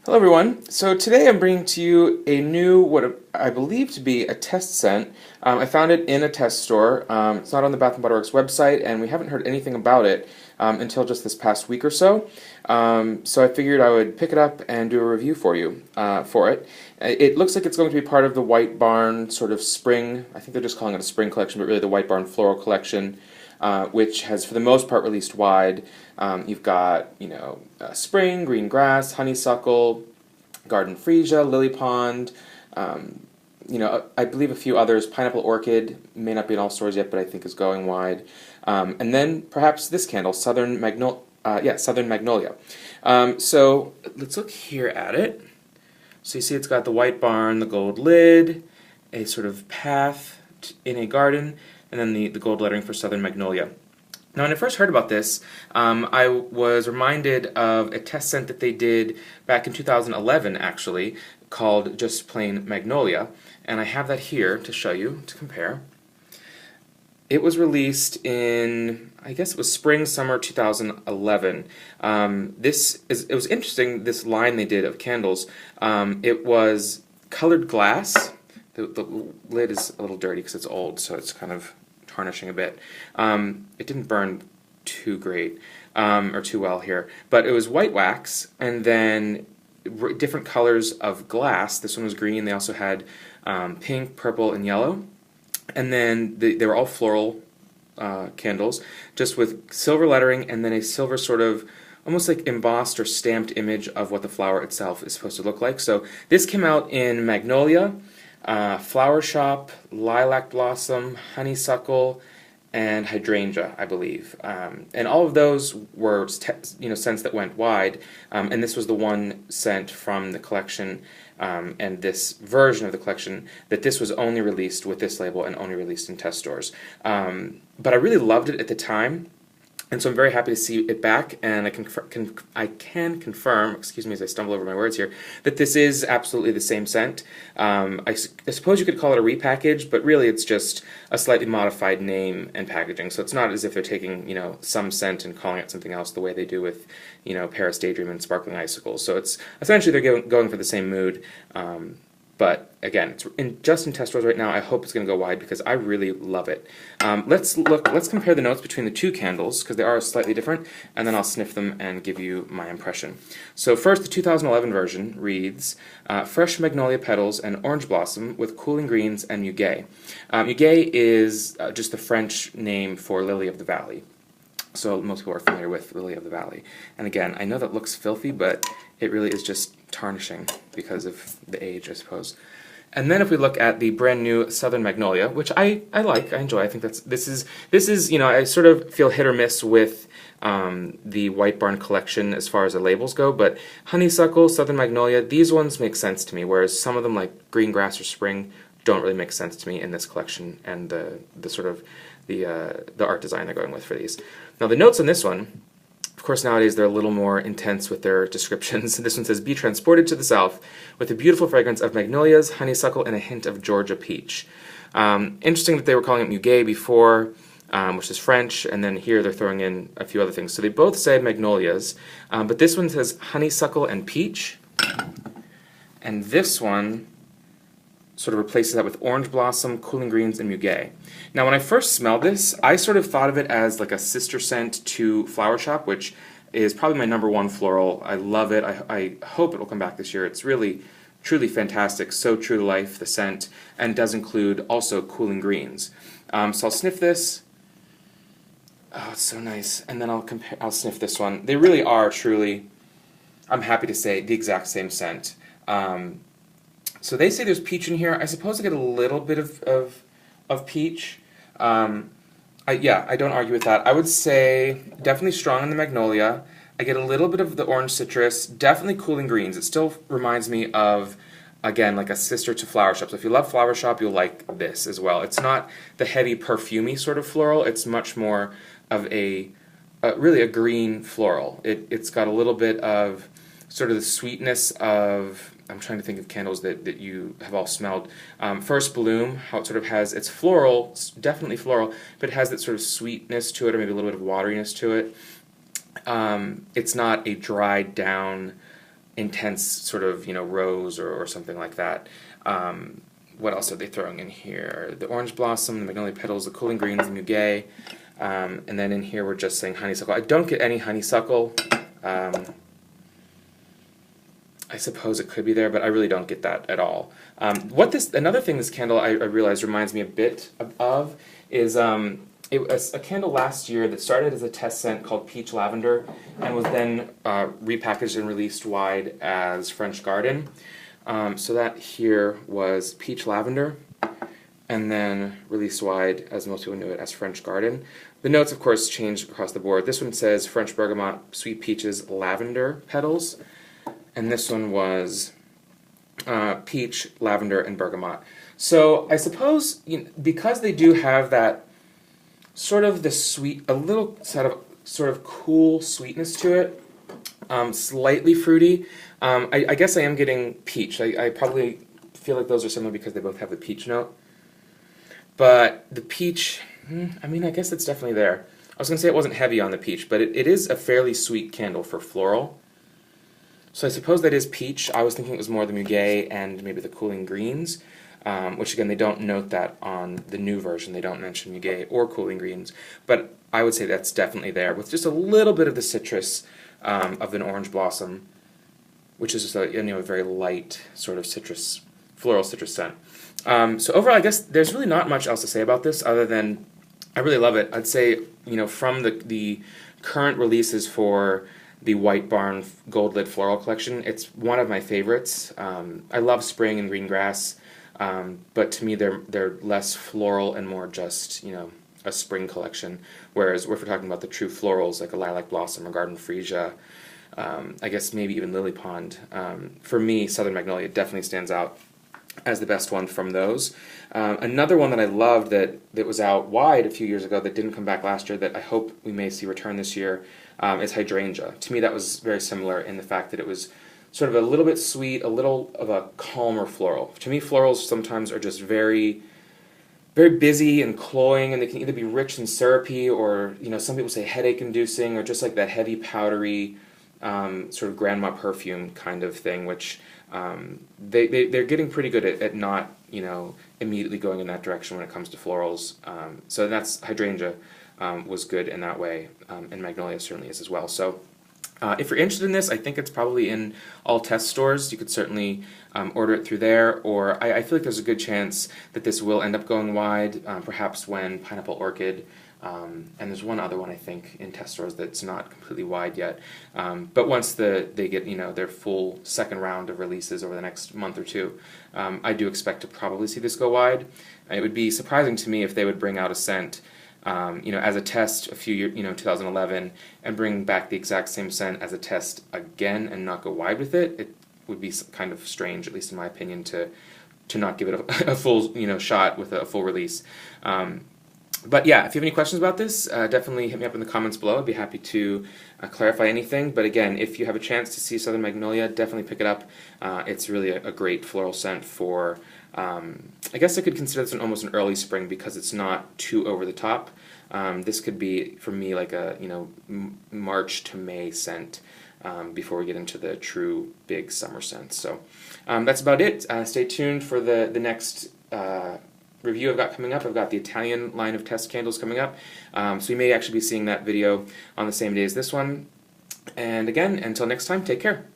Hello everyone. So today I'm bringing to you a new, what I believe to be a test scent. I found it in a test store. It's not on the Bath and Body Works website, and we haven't heard anything about it until just this past week or so. So I figured I would pick it up and do a review for you for it. It looks like it's going to be part of the White Barn sort of spring. I think they're just calling it a spring collection, but really the White Barn floral collection. Which has, for the most part, released wide. You've got, spring, green grass, honeysuckle, garden freesia, lily pond, I believe a few others. Pineapple orchid may not be in all stores yet, but I think is going wide. And then perhaps this candle, Southern Magnolia. So let's look here at it. So you see it's got the white barn, the gold lid, a sort of path in a garden, and then the gold lettering for Southern Magnolia. Now, when I first heard about this, I was reminded of a test scent that they did back in 2011, actually, called just plain Magnolia, and I have that here to show you, to compare. It was released in, I guess it was spring, summer 2011. It was interesting, this line they did of candles. It was colored glass. The lid is a little dirty because it's old, so it's kind of tarnishing a bit. It didn't burn too great, or too well here, but it was white wax, and then different colors of glass. This one was green. They also had pink, purple, and yellow. And then they were all floral candles, just with silver lettering and then a silver sort of almost like embossed or stamped image of what the flower itself is supposed to look like. So this came out in Magnolia, Flower Shop, Lilac Blossom, Honeysuckle, and Hydrangea, I believe. And all of those were scents that went wide, and this was the one scent from the collection and this version of the collection that this was only released with this label and only released in test stores. But I really loved it at the time. And so I'm very happy to see it back, and I can confirm, excuse me as I stumble over my words here, that this is absolutely the same scent. I suppose you could call it a repackage, but really it's just a slightly modified name and packaging. So it's not as if they're taking, some scent and calling it something else the way they do with, Paris Daydream and Sparkling Icicles. So it's essentially they're going for the same mood. But again, it's just in test stores right now. I hope it's going to go wide because I really love it. Let's compare the notes between the two candles because they are slightly different, and then I'll sniff them and give you my impression. So first, the 2011 version reads, fresh magnolia petals and orange blossom with cooling greens and muguet. Muguet is just the French name for lily of the valley. So most people are familiar with lily of the valley. And again, I know that looks filthy, but it really is just tarnishing because of the age, I suppose. And then if we look at the brand new Southern Magnolia, which I like, I enjoy. I think this is I sort of feel hit or miss with the White Barn collection as far as the labels go, but Honeysuckle, Southern Magnolia, these ones make sense to me, whereas some of them like Green Grass or Spring don't really make sense to me in this collection and the sort of the art design they're going with for these. Now the notes on this one, of course nowadays they're a little more intense with their descriptions. This one says, be transported to the south with the beautiful fragrance of magnolias, honeysuckle, and a hint of Georgia peach. Interesting that they were calling it muguet before, which is French, and then here they're throwing in a few other things. So they both say magnolias, but this one says honeysuckle and peach, and this one sort of replaces that with orange blossom, cooling greens, and muguet. Now when I first smelled this, I sort of thought of it as like a sister scent to Flower Shop, which is probably my #1 floral. I love it. I hope it will come back this year. It's really, truly fantastic. So true to life, the scent, and does include also cooling greens. So I'll sniff this. Oh, it's so nice. And then I'll sniff this one. They really are truly, I'm happy to say, the exact same scent. So they say there's peach in here. I suppose I get a little bit of peach. Yeah, I don't argue with that. I would say definitely strong in the magnolia. I get a little bit of the orange citrus, definitely cooling greens. It still reminds me of, again, like a sister to Flower Shop. So if you love Flower Shop, you'll like this as well. It's not the heavy perfumey sort of floral. It's much more of really a green floral. It's got a little bit of sort of the sweetness of, I'm trying to think of candles that you have all smelled. First Bloom, how it sort of has, it's floral, it's definitely floral, but it has that sort of sweetness to it, or maybe a little bit of wateriness to it. It's not a dried down, intense sort of, rose or something like that. What else are they throwing in here? The orange blossom, the magnolia petals, the cooling greens, the muguet, and then in here we're just saying honeysuckle. I don't get any honeysuckle. I suppose it could be there, but I really don't get that at all. Another thing this candle I realized reminds me a bit of is it was a candle last year that started as a test scent called Peach Lavender and was then repackaged and released wide as French Garden. So that here was Peach Lavender and then released wide, as most people knew it, as French Garden. The notes, of course, changed across the board. This one says French Bergamot, Sweet Peaches, Lavender Petals. And this one was Peach, Lavender, and Bergamot. So I suppose because they do have that sort of the sweet, a little sort of cool sweetness to it, slightly fruity. I guess I am getting peach. I probably feel like those are similar because they both have the peach note. But the peach, I mean, I guess it's definitely there. I was going to say it wasn't heavy on the peach, but it is a fairly sweet candle for floral. So I suppose that is peach. I was thinking it was more the muguet and maybe the cooling greens, which again, they don't note that on the new version. They don't mention muguet or cooling greens, but I would say that's definitely there with just a little bit of the citrus of an orange blossom, which is just a very light sort of citrus, floral citrus scent. So overall, I guess there's really not much else to say about this other than I really love it. I'd say from the current releases for the White Barn Gold Lid Floral Collection, it's one of my favorites. I love Spring and Green Grass, but to me they're less floral and more just a spring collection. Whereas if we're talking about the true florals like a Lilac Blossom or Garden Freesia, I guess maybe even Lily Pond, for me Southern Magnolia definitely stands out as the best one from those. Another one that I loved that was out wide a few years ago that didn't come back last year that I hope we may see return this year is Hydrangea. To me that was very similar in the fact that it was sort of a little bit sweet, a little of a calmer floral. To me florals sometimes are just very, very busy and cloying, and they can either be rich and syrupy or some people say headache inducing or just like that heavy powdery sort of grandma perfume kind of thing, which they're getting pretty good at not immediately going in that direction when it comes to florals. So that's Hydrangea was good in that way, and Magnolia certainly is as well. So if you're interested in this, I think it's probably in all test stores. You could certainly order it through there, or I feel like there's a good chance that this will end up going wide, perhaps when Pineapple Orchid, and there's one other one I think in test stores that's not completely wide yet. But once they get their full second round of releases over the next month or two, I do expect to probably see this go wide. It would be surprising to me if they would bring out a scent as a test a few years, 2011, and bring back the exact same scent as a test again and not go wide with it. It would be kind of strange, at least in my opinion, to not give it a full shot with a full release. But yeah, if you have any questions about this, definitely hit me up in the comments below. I'd be happy to clarify anything. But again, if you have a chance to see Southern Magnolia, definitely pick it up. It's really a great floral scent for, I guess I could consider this almost an early spring because it's not too over the top. This could be, for me, like a March to May scent before we get into the true big summer scents. So that's about it. Stay tuned for the next review I've got coming up. I've got the Italian line of test candles coming up, so you may actually be seeing that video on the same day as this one. And again, until next time, take care.